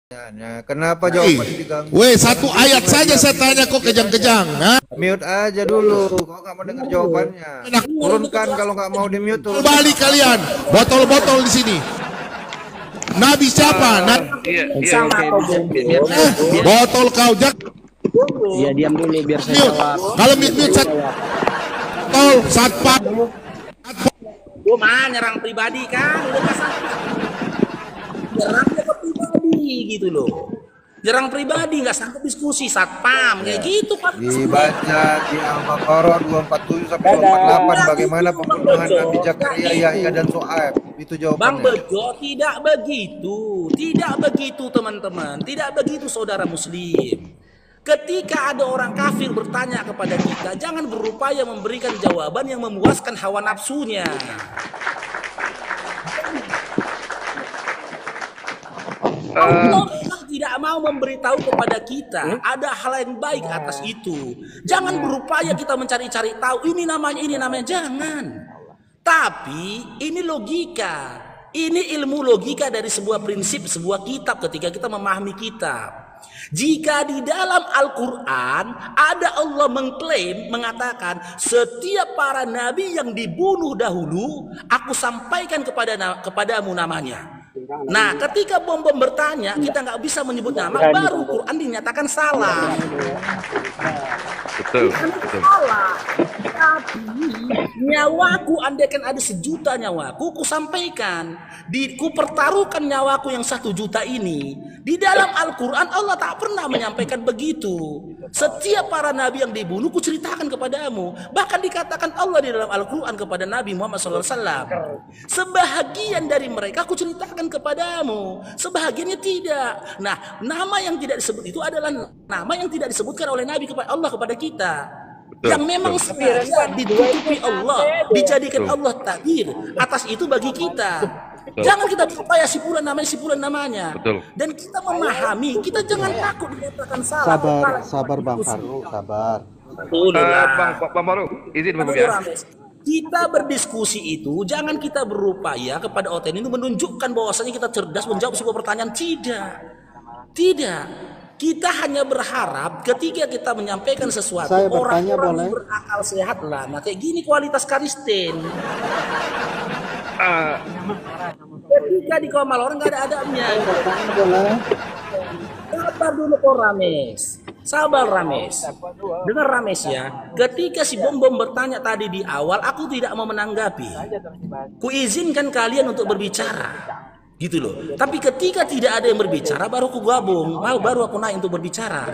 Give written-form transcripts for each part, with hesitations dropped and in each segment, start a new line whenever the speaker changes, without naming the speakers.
Kenapa jawabannya diganggu?
Weh, satu ayat saja saya tanya kok kejang-kejang.
Mute aja dulu. Kok nggak mau dengar jawabannya? Turunkan kalau nggak mau di mute.
Balik kalian. Botol-botol di sini. Nabi siapa? Botol kau jak.
Iya, diam dulu biar saya jawab.
Kalau mute botol satpam.
Gua mah nyerang pribadi kan, udah pasang. Nyerangnya ke pribadi gitu loh. Nyerang pribadi nggak sanggup diskusi satpam kayak gitu Pak.
Dibaca di Al-Baqarah 247 sampai 248 bagaimana pembunuhan Nabi Zakaria, Yahya dan Shu'aib. Itu jawabannya.
Bang Bejo, tidak begitu. Tidak begitu teman-teman. Tidak begitu saudara muslim. Ketika ada orang kafir bertanya kepada kita, jangan berupaya memberikan jawaban yang memuaskan hawa nafsunya. Allah tidak mau memberitahu kepada kita ada hal yang baik atas itu. Jangan berupaya kita mencari-cari tahu ini namanya, jangan. Tapi ini logika. Ini ilmu logika dari sebuah prinsip, sebuah kitab ketika kita memahami kitab. Jika di dalam Al-Quran ada Allah mengklaim, mengatakan setiap para nabi yang dibunuh dahulu aku sampaikan kepadamu namanya. Nah, ketika bom bertanya, kita nggak bisa menyebut nama, baru Quran dinyatakan salah.
Betul.
Salah. Tapi nyawaku, andaikan ada 1 juta nyawaku, ku sampaikan. Ku pertaruhkan nyawaku yang 1 juta ini. Di dalam Al-Quran Allah tak pernah menyampaikan begitu. Setiap para nabi yang dibunuh ku ceritakan kepadamu. Bahkan dikatakan Allah di dalam Al-Quran kepada Nabi Muhammad SAW, sebahagian dari mereka ku ceritakan kepadamu, sebahagiannya tidak. Nah, nama yang tidak disebut itu adalah nama yang tidak disebutkan oleh Nabi kepada Allah kepada kita. Betul, yang memang sengaja ditutupi Allah, dijadikan Allah takdir atas itu bagi kita. Betul. Jangan kita berupaya sipulan namanya. Betul. Dan kita memahami, kita jangan takut dikatakan salah.
Sabar Bang Faru, sabar.
Bang Faru, izin Bang ya.
Kita berdiskusi itu, jangan kita berupaya kepada OTN itu menunjukkan bahwasanya kita cerdas menjawab sebuah pertanyaan. Tidak. Kita hanya berharap ketika kita menyampaikan sesuatu, orang-orang berakal sehat lah. Nah, kayak gini kualitas Karisten. Ketika di Kamal orang nggak ada adabnya. Sabar dulu kok Rames. Sabar Rames. Dengar Rames ya. Ketika si Bom bertanya tadi di awal, aku tidak mau menanggapi. Kuizinkan kalian untuk berbicara. Gitu loh. Tapi ketika tidak ada yang berbicara, baru aku gabung, baru aku naik untuk berbicara.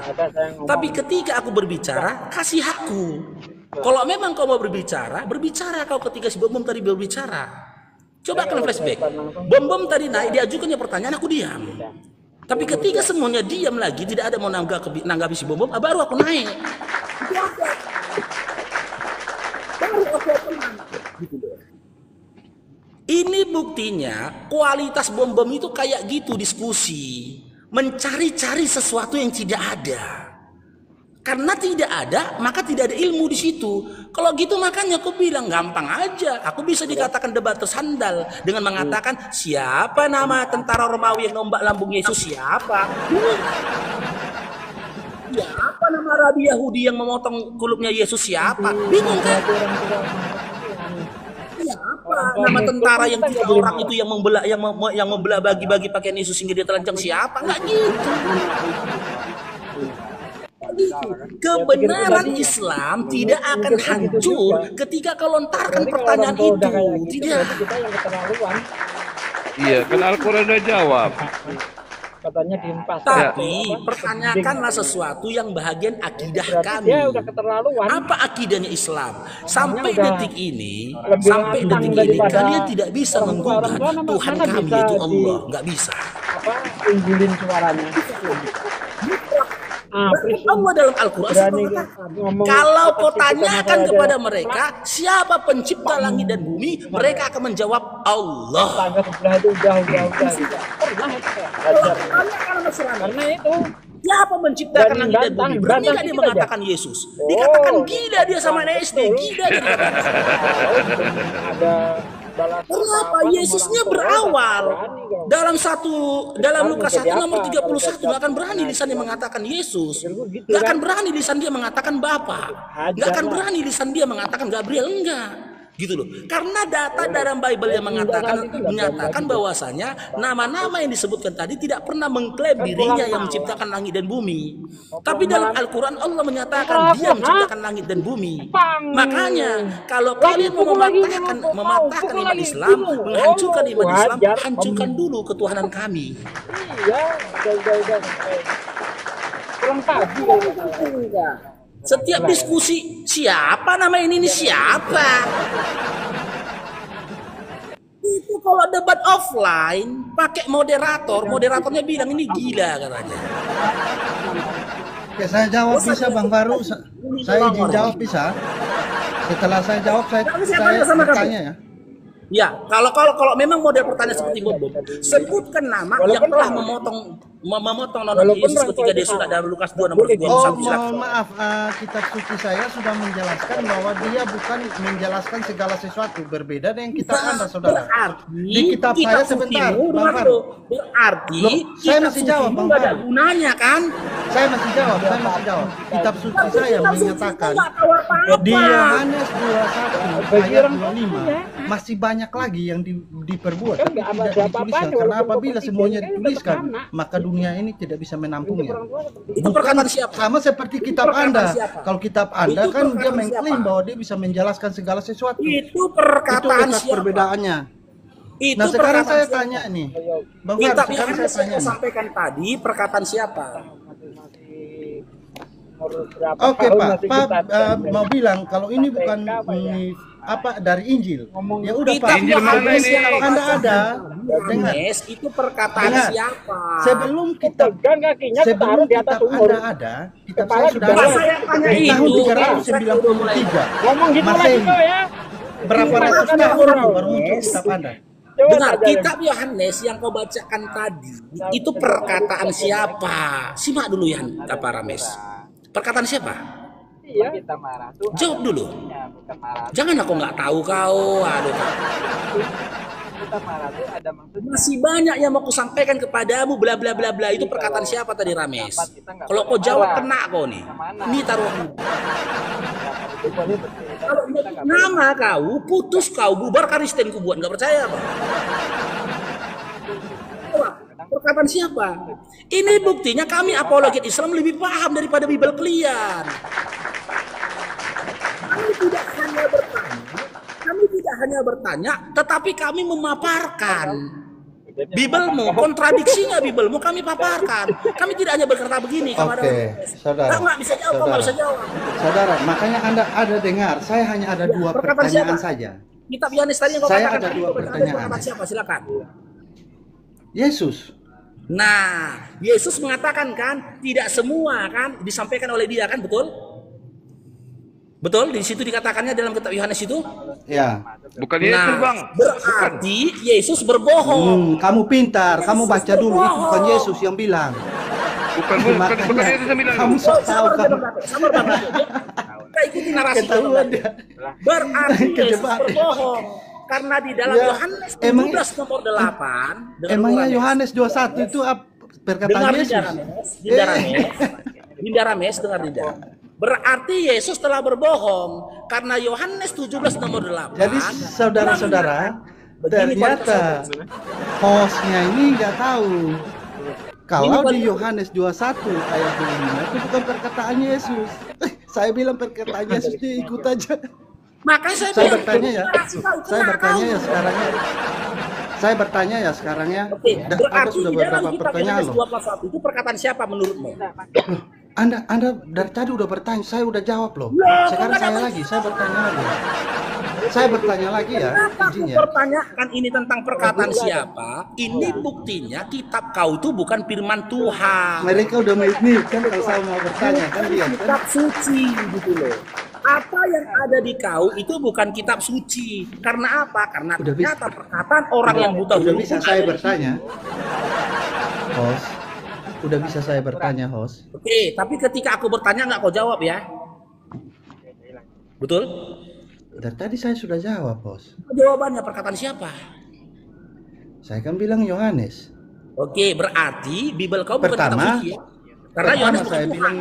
Tapi ketika aku berbicara, kasih hakku. Kalau memang kau mau berbicara kau ketika si Bom tadi berbicara. Coba kalian flashback. Bom tadi naik, diajukannya pertanyaan, aku diam. Tapi ketika semuanya diam lagi, tidak ada mau nanggapi si Bom, baru aku naik. Baru aku tenang. Gitu loh. Ini buktinya kualitas bom itu kayak gitu diskusi. Mencari-cari sesuatu yang tidak ada. Karena tidak ada, maka tidak ada ilmu di situ. Kalau gitu makanya aku bilang gampang aja. Aku bisa dikatakan debat tersandal dengan mengatakan siapa nama tentara Romawi yang nombak lambung Yesus siapa? Siapa nama Rabi Yahudi yang memotong kulupnya Yesus siapa? Bingung kan? Siapa nama tentara yang 3 orang itu yang membelah bagi-bagi pakaian Yesus hingga dia telanjang siapa? Enggak gitu. Kebenaran Islam tidak akan hancur ketika kau lontarkan pertanyaan itu. Tidak.
Iya, kan Al-Quran udah jawab.
Katanya diempas.
Tapi pertanyakanlah sesuatu yang bahagian akidah kami. Apa akidahnya Islam? Sampai detik ini kalian tidak bisa menggugat Tuhan kami yaitu Allah, nggak bisa.
Unggulin suaranya.
Allah dalam Al-Quran kalau kau tanyakan kepada mereka siapa pencipta langit dan bumi, mereka akan menjawab Allah. Karena itu siapa menciptakan langit dan bumi? Berani nggak dia mengatakan Yesus? Dikatakan gila dia sama SD, gila dia. Kenapa? Yesusnya berawal dalam Lukas 1 nomor 31 nggak akan berani lisan dia mengatakan Yesus, nggak akan berani lisan dia mengatakan Bapa, nggak akan berani lisan dia mengatakan Gabriel, enggak. Gitu loh. Karena data dalam Bible yang menyatakan bahwasanya nama-nama yang disebutkan tadi tidak pernah mengklaim dirinya yang menciptakan langit dan bumi. Tapi dalam Al-Quran Allah menyatakan dia menciptakan langit dan bumi. Makanya kalau kalian mau mematahkan iman Islam, menghancurkan iman Islam, hancurkan dulu ketuhanan kami.
Iya, udah. Kurang tahu.
Setiap diskusi, siapa nama ini siapa? Itu kalau debat offline, pakai moderatornya bilang ini gila katanya.
Oke, saya jawab bisa Bang Faru. Saya izin jawab bisa. Setelah saya jawab, saya bertanya ya.
Ya, kalau memang model pertanyaan seperti Bob, sebutkan nama yang telah memotong nonton Yesus ketika dia sudah dalam Lukas 2 nomor 21.
Mohon maaf, kitab suci saya sudah menjelaskan bahwa dia bukan menjelaskan segala sesuatu, berbeda dengan kitab Anda, saudara. Di kitab saya sebentar, Bang Faru.
Berarti
saya masih jawab, Bang
Faru. Ada
Faru.
gunanya kan?
Saya masih jawab. Kitab suci saya menyatakan di Yohanes 21 ayat 25 masih banyak lagi yang diperbuat tapi tidak dituliskan, karena apabila semuanya dituliskan maka dunia ini tidak bisa menampungnya.
Itu perkataan siapa?
Sama seperti kitab Anda.
Siapa?
Kalau kitab Anda kan dia mengklaim bahwa dia bisa menjelaskan segala sesuatu.
Itu perkataan
itu
siapa?
Perbedaannya.
Itu
Nah sekarang saya
siapa?
tanya nih, Bang Faru,
Kitab
sekarang
yang
saya tanya nih.
sampaikan tadi perkataan siapa?
Oke Pak, mau bilang kalau ini bukan dari Injil. Ya udah Pak,
Injil mana ini?
Anda ada. Dengar.
Itu perkataan siapa?
Sebelum kitab Anda ada, kitab saya sudah
Pak,
ada.
saya tanya
Di tahun
itu.
393
Ngomong gitu lagi
Masehi.
kok ya.
Berapa ratus tahun baru muncul kitab Anda?
Dengar, kitab Yohanes yang kau bacakan tadi itu perkataan siapa? Simak dulu ya, Kak Rames. Perkataan siapa?
Iya. Kita marah tuh.
Jawab dulu.
Bukan marah.
Jangan aku nggak tahu kau. Aduh, Kak.
Kita marah tuh ada maksudnya.
Masih banyak yang mau kusampaikan kepadamu bla bla bla bla. Itu perkataan siapa tadi, Rames? Kalau kau jawab kena kau nih. Ini taruhan. Kalau nama kau putus kau bubar Kristen ku buat, nggak percaya apa? Perkataan siapa? Ini buktinya kami apologet Islam lebih paham daripada Bible kalian. Kami tidak hanya bertanya, tetapi kami memaparkan. Biblemu, kontradiksi nggak Biblemu, kami paparkan. Kami tidak hanya berkata begini.
Oke, saudara.
Nggak bisa jawab, nggak bisa jawab.
Saudara, makanya Anda ada dengar. Saya hanya ada dua pertanyaan saja.
Kitab Yohanes tadi yang kau
Saya
katakan
ada
tadi,
dua pertanyaan.
perkataan siapa? Silakan.
Yesus.
Nah, Yesus mengatakan kan, tidak semua kan disampaikan oleh dia kan, betul? Betul, di situ dikatakannya dalam kitab Yohanes itu?
Ya.
Bukan Yesus, Bang.
Berarti Yesus berbohong.
Kamu pintar, kamu baca dulu, itu bukan Yesus yang bilang.
Bukan Yesus yang bilang.
Kamu sok tahu kamu.
Sabar, Bapak. Kita ikuti narasi.
Ketahuan dia.
Berarti Yesus
Kejebak.
berbohong. Karena di dalam
Ya,
Yohanes
emang-
17 nomor 8.
Emangnya Yohanes 21 itu perkataan
Dengar
Yesus?
Dinda Rames, dengar Dinda. Berarti Yesus telah berbohong karena Yohanes 17 nomor 8.
Jadi saudara-saudara, ternyata hostnya ini nggak tahu kalau di Yohanes 21 ayat 25 itu bukan perkataan Yesus. Saya bilang perkataan Yesus, dia ikut aja.
Makanya saya
Saya
bilang,
bertanya ya, saya
kena
bertanya
kau.
ya sekarang ya. Saya bertanya ya sekarang ya.
Oke,
Ada
berarti
sudah
di dalam
beberapa
kitab
pertanyaan
Yohanes
loh.
21 itu perkataan siapa menurutmu?
Anda dari tadi udah bertanya, saya udah jawab loh.
Ya,
Sekarang
kok
saya
nggak
lagi, saya bertanya lagi. Saya bertanya lagi ya,
Kenapa aku
izinnya.
pertanyakan ini tentang perkataan siapa? Ini buktinya kitab kau itu bukan firman Tuhan.
Mereka udah menit kan kalau saya mau bertanya kan dia kan.
Kitab suci gitu loh. Apa yang ada di kau itu bukan kitab suci. Karena apa? Karena
Udah bisa.
ternyata perkataan orang yang buta
Udah
huruf
bisa
pun
saya
ada di
bertanya, host. Udah bisa saya bertanya, host.
Oke, tapi ketika aku bertanya nggak kau jawab ya? Betul?
Dan tadi saya sudah jawab, Bos.
Jawabannya perkataan siapa?
Saya kan bilang Yohanes.
Oke, berarti Bible kau bukan kitab
Pertama,
suci ya? Karena Yohanes bukan
saya
Tuhan.
bilang,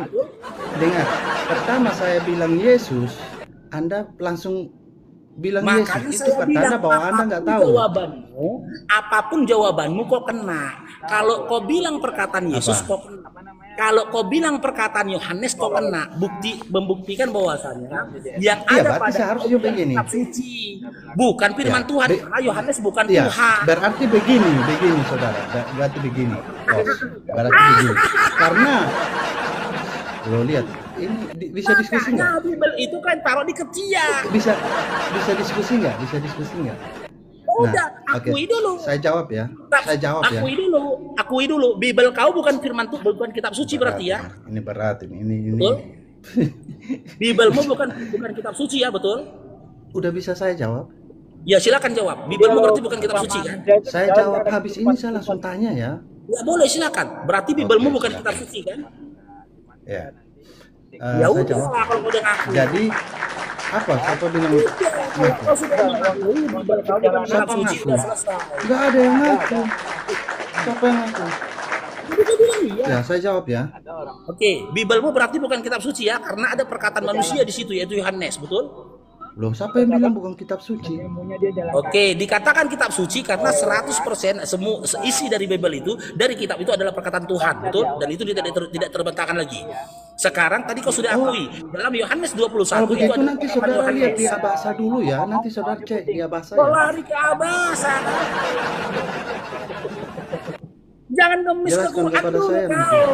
dengar. Pertama saya bilang Yesus, Anda langsung bilang
Makanya
Yesus. Itu
saya
pertanda
bilang
bahwa Anda nggak tahu.
Apapun jawabanmu kau kena. Kalau kau bilang perkataan Yesus,
Apa?
kau kena. Kalau kau bilang perkataan Yohanes, kau kena. Membuktikan bahwasanya yang
Iya,
ada
berarti
pada
seharusnya begini.
kitab suci bukan firman
Ya,
Tuhan. Karena Yohanes bukan
Iya,
Tuhan.
berarti begini, saudara. Berarti begini, Bos. Berarti begini. Karena lo lihat, ini bisa diskusi nggak?
Makanya Bible itu kan taruh di ketiak.
Bisa diskusi nggak? Bisa diskusi nggak?
Udah,
oke.
akui dulu.
Saya jawab ya. Saya jawab ya.
Akui dulu. Bible kau bukan firman Tuhan, bukan kitab suci berarti ya.
Ini berat ini.
Betul? Biblemu bukan kitab suci ya, betul?
Udah bisa saya jawab?
Ya silakan jawab. Biblemu berarti bukan kitab suci kan?
Saya jawab habis ini saya langsung tanya ya.
Ya boleh silakan. Berarti Biblemu
Oke,
bukan
silakan.
kitab suci kan?
Ya.
Ya
Saya
udah
jawab.
kalau kau udah ngaku.
Jadi apa? Siapa bilang?
Kalau kau sudah mengakui Bible kau bukan kitab
Siapa
suci
ngaku?
sudah selesai.
Nggak ada yang ngaku. Siapa yang ngaku?
Jadi kau bilang iya.
Ya, saya jawab ya.
Oke, Biblemu berarti bukan kitab suci ya, karena ada perkataan manusia di situ yaitu Yohanes, betul?
Loh, siapa yang bilang bukan kitab suci?
Oke, dikatakan kitab suci karena 100% semua isi dari Bible itu, dari kitab itu adalah perkataan Tuhan, betul? Dan itu tidak terbantahkan lagi. Sekarang tadi kau sudah akui dalam Yohanes 21
Kalau begitu
itu ada
nanti
perkataan
saudara
Yohanes.
lihat di Abasa dulu ya. Nanti saudara cek di Abasa
Kau
ya.
lari ke Abasa. Jangan ngemis ke
Jelaskan
Quran
kepada
dulu
saya nanti.
kau.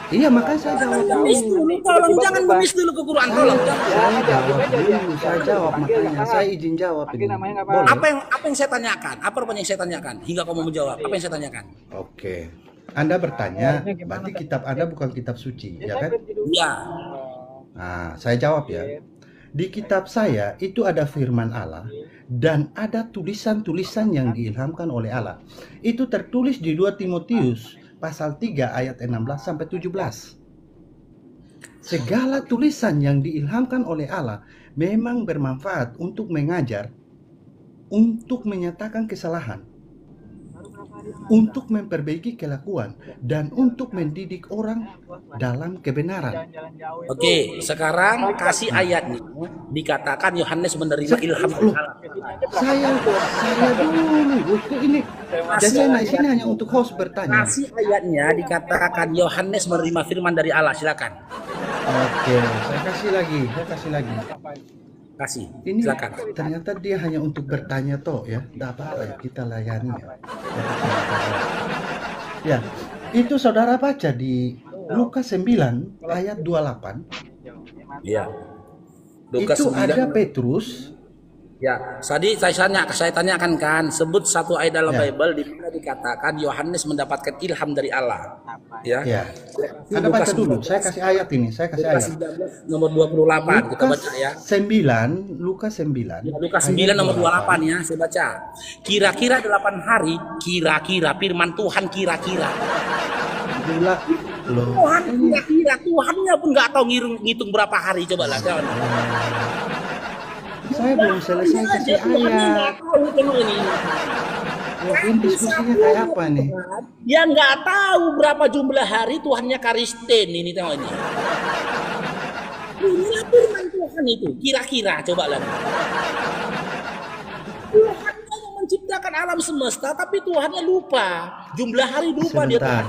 Iya, makanya saya jawab dulu.
Ngemis dulu, tolong jangan ngemis dulu ke Quran, tolong.
Saya jawab dulu, saya jawab makanya. Saya izin jawab ini. Boleh?
Apa yang saya tanyakan? Apa rupanya yang saya tanyakan? Hingga kau mau menjawab. Apa yang saya tanyakan?
Oke. Anda bertanya, berarti kitab Anda bukan kitab suci, ya kan?
Ya.
Nah, saya jawab ya. Di kitab saya itu ada firman Allah dan ada tulisan-tulisan yang diilhamkan oleh Allah. Itu tertulis di 2 Timotius pasal 3 ayat 16 sampai 17. Segala tulisan yang diilhamkan oleh Allah memang bermanfaat untuk mengajar, untuk menyatakan kesalahan, untuk memperbaiki kelakuan, dan untuk mendidik orang dalam kebenaran.
Oke, sekarang kasih ayatnya. Dikatakan Yohanes menerima ilham dari Allah.
Saya dulu, ini. Dan saya naik sini hanya untuk host bertanya.
Kasih ayatnya dikatakan Yohanes menerima firman dari Allah. Silakan.
Oke, saya kasih lagi.
Kasih.
Ini
Silakan.
ternyata dia hanya untuk bertanya toh ya. Tidak apa-apa ya, kita layani ya. Ya, itu saudara baca di Lukas 9 ayat 28.
Iya. Lukas
Itu
9.
ada Petrus.
Ya, tadi saya tanyakan kan, sebut satu ayat dalam
Ya.
Bible di mana dikatakan Yohanes mendapatkan ilham dari Allah. Ya.
Ya. Anda baca dulu. Saya kasih ayat ini. Saya kasih
Lukas
ayat.
19 nomor 28 kita baca ya.
Lukas 9.
Ya, Lukas 9 nomor 28 ya, saya baca. Kira-kira 8 hari, kira-kira firman Tuhan kira-kira.
Loh.
Tuhan kira-kira, Tuhannya pun nggak tahu ngitung berapa hari, coba lah kawan.
Saya belum selesai kasih ayat. Wah, ini diskusinya kayak apa nih?
Dia nggak tahu berapa jumlah hari Tuhannya Karisten ini, tengok ini. Inilah firman Tuhan itu, kira-kira, coba lah. Tuhannya yang menciptakan alam semesta, tapi Tuhannya lupa. Jumlah hari lupa dia.
Sebentar.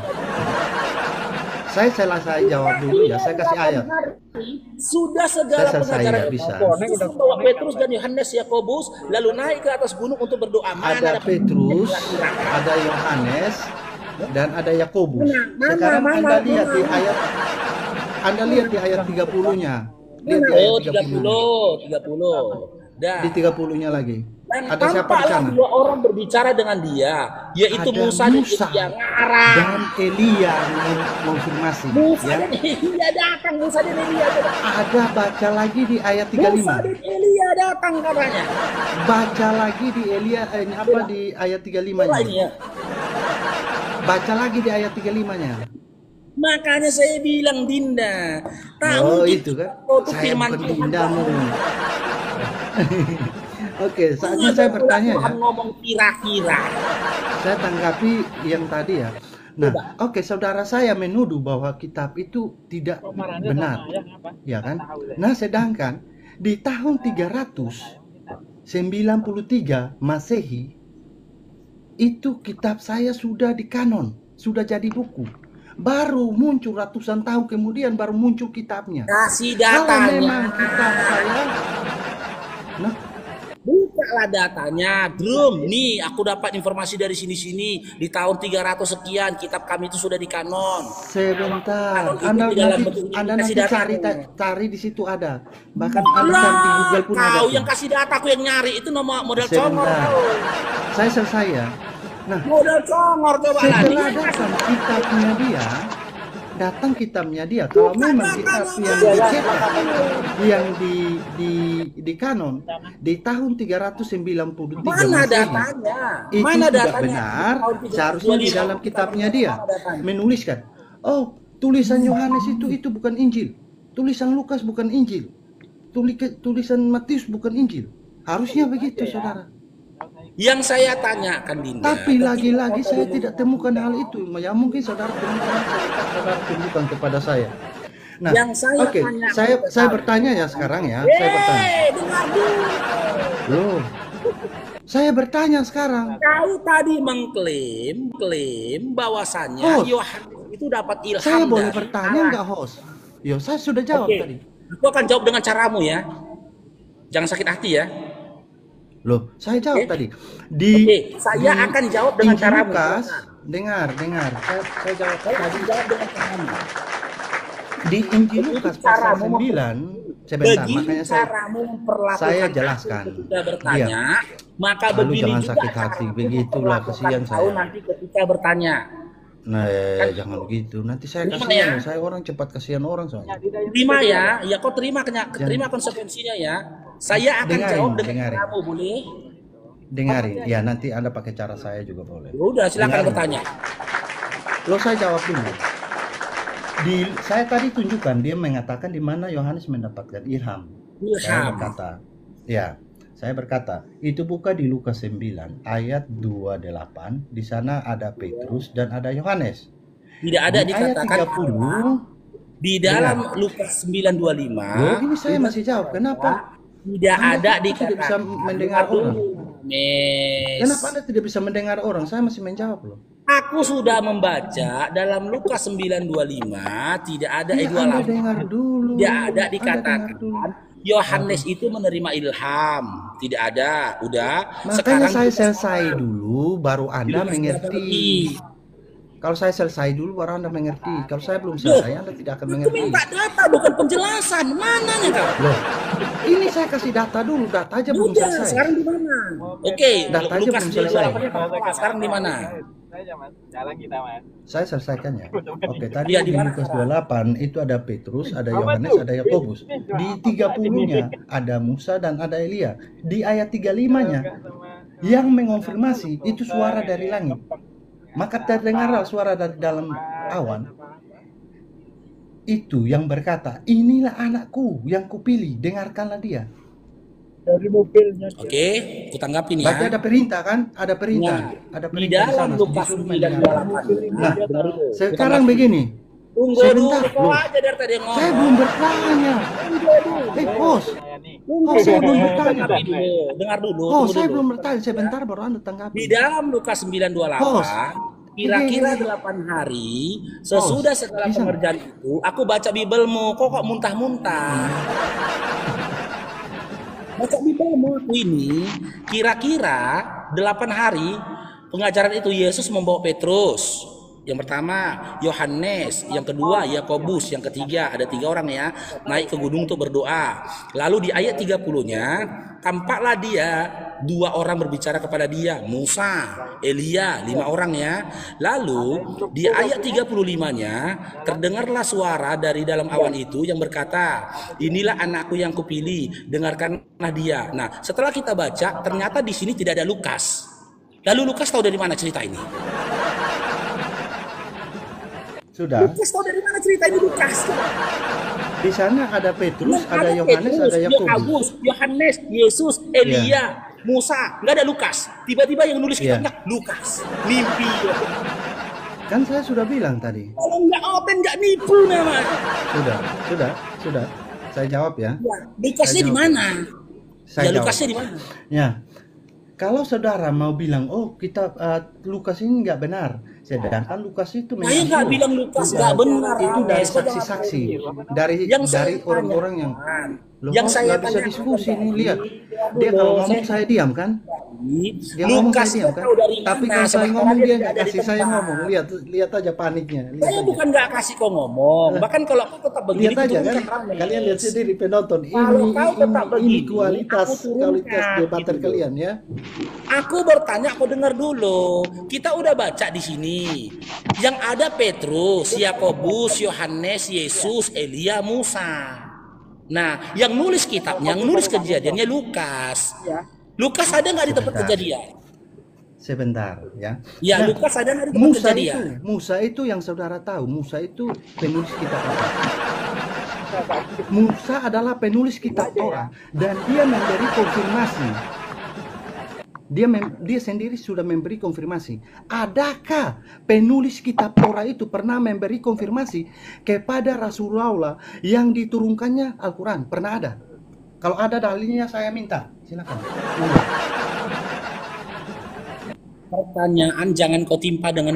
Saya selesai jawab dulu ya. Saya kasih ayat.
Sudah segala
Saya selesai
pengajaran
ya, bisa.
bahwa Petrus dan Yohanes Yakobus lalu naik ke atas gunung untuk berdoa.
Ada Petrus, ada Yohanes, dan ada Yakobus. Sekarang Anda lihat di ayat. Anda lihat di ayat 30-nya. Lihat di
Oh,
ayat 30-nya.
30. Dah.
Di 30-nya lagi.
Dan
Ada siapa di
tampaklah
sana?
dua orang berbicara dengan dia, yaitu
Ada
Musa dan
Musa
Elia ngarang.
dan Elia konfirmasi.
Musa
Ya.
dan Elia datang, Musa dan Elia datang.
Ada baca lagi di ayat
Musa
35.
dan Elia datang katanya.
Baca lagi di Elia di ayat 35-nya.
Apa ini ya?
Baca lagi di ayat 35-nya.
Makanya saya bilang Dinda.
Oh
Tahu
itu kan,
untuk
saya
firman
bukan
Tuhan.
Dindamu. Oke, saatnya saya bertanya ya.
Tuhan ngomong kira-kira.
Saya tanggapi yang tadi ya. Nah, oke, saudara saya menuduh bahwa kitab itu tidak benar, ya kan? Nah, sedangkan di tahun 393 Masehi itu kitab saya sudah di kanon, sudah jadi buku. Baru muncul ratusan tahun kemudian baru muncul kitabnya.
Kasih
Kalau
datanya.
memang kitab saya, nah,
Bukalah datanya, Drum. Nih, aku dapat informasi dari sini-sini. Di tahun 300 sekian, kitab kami itu sudah di kanon.
sebentar,
Kanon itu
Anda
di dalam
nanti,
bentuk
Anda
kasih
nanti
datanya.
cari di situ ada. Bahkan Anda cari di Google pun ada.
Kau
tuh.
yang kasih data, aku yang nyari. Itu nomor model congor.
Sebentar,
Kau.
saya selesai ya. Nah,
Model congor, coba lah.
setelah datang kitabnya dia, kalau memang kitab yang dicetak, yang di kanon di tahun 393
Mana
Masehi,
datanya?
itu
Mana
tidak
datanya?
benar.
Tahun 325.
Seharusnya di dalam kitabnya dia menuliskan, oh tulisan Yohanes itu bukan Injil, tulisan Lukas bukan Injil, tulisan Matius bukan Injil. Harusnya begitu, saudara.
Yang saya tanyakan, Dinda.
Tapi lagi-lagi saya tidak temukan hal itu. Ya mungkin saudara tunjukkan kepada saya. Nah,
Yang saya
oke,
tanyakan
saya bertanya ya sekarang ya. Saya bertanya.
Dengar dulu.
Loh, saya bertanya sekarang.
Kau tadi mengklaim bahwasannya
Host,
Yohanes itu dapat ilham.
Saya boleh
dari
bertanya
Allah.
nggak, host? Yo, saya sudah jawab
Oke.
tadi.
Aku akan jawab dengan caramu ya. Jangan sakit hati ya.
Loh, saya jawab
Oke.
tadi.
Oke, saya akan jawab dengan
Injil
caramu.
Lukas, dengar. Saya jawab
Saya
tadi.
akan jawab dengan caramu.
Di Injil Lukas pasal 9, sebentar,
Begitu
makanya
caramu memperlakukan
saya
aku
jelaskan.
ketika bertanya, maka
Lalu
begini
jangan
juga
sakit hati,
caramu
begitulah
memperlakukan
kasihan
kau
saya.
nanti ketika bertanya.
Nah, jangan begitu. Nanti saya
Terima
kasihan,
ya.
saya orang cepat kasihan orang soalnya.
Terima ya, ya kau terima konsekuensinya ya. Saya akan
Dengarin,
jawab dengan
dengarin.
caramu, boleh?
Dengarin, ya nanti Anda pakai cara saya juga boleh.
Ya udah, silakan
Dengarin.
bertanya.
Lo saya jawab dulu. Saya tadi tunjukkan dia mengatakan di mana Yohanes mendapatkan ilham. Saya berkata, itu buka di Lukas 9 ayat 28, di sana ada Petrus dan ada Yohanes.
Tidak ada
Di ayat
dikatakan
30,
di dalam Lukas 9:25
loh, ini saya masih jawab. Kenapa?
tidak
Anda
ada
tidak bisa
dikatakan.
mendengar orang.
Mes.
Kenapa Anda tidak bisa mendengar orang? Saya masih menjawab loh.
Aku sudah membaca dalam Lukas 9:25 tidak ada
Ya, Anda
28.
dengar dulu.
Tidak ada
Anda dengar
dikatakan
dulu.
Yohanes itu menerima ilham. Tidak ada. Udah.
Makanya saya
kita
selesai dulu, baru Anda mengerti. Kalau saya selesai dulu, baru Anda mengerti. Kalau saya belum selesai, Anda tidak akan
Itu
mengerti.
minta data bukan penjelasan. Mananya kau?
Loh, ini saya kasih data dulu. Data aja belum
Udah,
selesai.
sekarang di mana? Oke,
Data aja
Lukas
belum selesai.
9:28, sekarang di mana?
Saya mas, jalan kita mas.
Saya selesaikan ya. Oke, tadi
Iya, di
di
mana
Lukas
sekarang?
28 itu ada Petrus, ada Yohanes, ada Yakobus. Di 30-nya ada Musa dan ada Elia. Di ayat 35-nya yang mengonfirmasi itu suara dari langit. Maka terdengarlah suara dari dalam awan. Itu yang berkata, inilah anakku yang kupilih, dengarkanlah dia.
Dari mobilnya.
Oke, kutanggapi nih
Berarti
ya.
ada perintah kan? Ada perintah.
Nah,
Ada
di
perintah di
dalam
sana.
Lukas
Disuruh
9:28.
Nah,
Benar itu.
sekarang begini.
Tunggu
Sebentar,
dulu, kau
loh.
aja dari tadi yang ngomong.
Saya belum bertanya. Bos.
Saya nih.
Saya belum bertanya.
Tanggapi dulu, dengar dulu.
Oh,
tunggu
saya
dulu.
belum bertanya. Sebentar baru Anda tanggapi.
Di dalam Lukas 9:28,
Host.
kira-kira 8 hari sesudah setelah
bisa nggak?
pengerjaan itu, aku baca Bibelmu. Kok muntah-muntah? Baca Bibelmu aku ini, kira-kira 8 hari pengajaran itu Yesus membawa Petrus. Yang pertama Yohanes, yang kedua Yakobus, yang ketiga ada 3 orang ya, naik ke gunung untuk berdoa. Lalu di ayat 30-nya tampaklah dia 2 orang berbicara kepada dia, Musa, Elia, 5 orang ya. Lalu di ayat 35-nya terdengarlah suara dari dalam awan itu yang berkata, inilah anakku yang kupilih, dengarkanlah dia. Nah, setelah kita baca ternyata di sini tidak ada Lukas. Lalu Lukas tahu dari mana cerita ini?
Sudah.
Lukas tahu dari mana cerita ini Lukas?
Di sana ada Petrus,
Nah,
ada Yohanes,
Petrus,
ada Yakobus.
Yakobus, Yohanes, Yesus, Elia, Musa, nggak ada Lukas. Tiba-tiba yang nulis
Iya.
kitabnya Lukas, mimpi.
Kan saya sudah bilang tadi.
Kalau nggak open nggak nipu namanya.
Sudah. Saya jawab ya.
Ya, Lukasnya
Saya
di
jawab.
mana?
Saya
Ya
jawab.
Lukasnya di mana?
Ya, kalau saudara mau bilang, oh kitab Lukas ini nggak benar, sedangkan Lukas itu
Saya nggak
benar.
bilang Lukas nggak benar.
Itu dari
Kok jangan
saksi-saksi,
begitu?
dari
Yang saya
orang-orang yang
tanyakan,
Loh,
yang saya
nggak bisa
tanyakan
diskusi
tadi,
nih, lihat. Dia kalau ngomong saya diam kan? Dia ngomong
Lukas
saya diam kan?
tahu dari
Tapi
mana?
kalau saya
Sementara
ngomong dia
tidak
nggak
ada di
kasih saya
tempat.
ngomong. Lihat aja paniknya. Lihat
Saya
aja.
bukan nggak kasih kau ngomong, bahkan kalau kau tetap begini,
Lihat aja kan?
turunkan Rames.
Kalian lihat sendiri penonton.
Kalau kau tetap
Ini
begini,
kualitas
aku turunkan,
debater
gitu.
kalian ya.
Aku bertanya, aku dengar dulu. Kita udah baca di sini. Yang ada Petrus, Yakobus, Yohanes, Yesus, Elia, Musa. Nah, yang nulis kitabnya, yang nulis kejadiannya Lukas. Lukas ada nggak di tempat
Sebentar.
kejadian?
Sebentar ya.
Ya,
Nah,
Lukas ada nggak di tempat kejadian?
Musa itu yang saudara tahu, Musa itu penulis kitab apa? Musa adalah penulis kitab Torah dan dia memberi konfirmasi. Dia sendiri sudah memberi konfirmasi. Adakah penulis kitab Torah itu pernah memberi konfirmasi kepada Rasulullah yang diturunkannya Al-Quran? Pernah ada? Kalau ada dalilnya saya minta. Silakan.
Pertanyaan jangan kau timpa dengan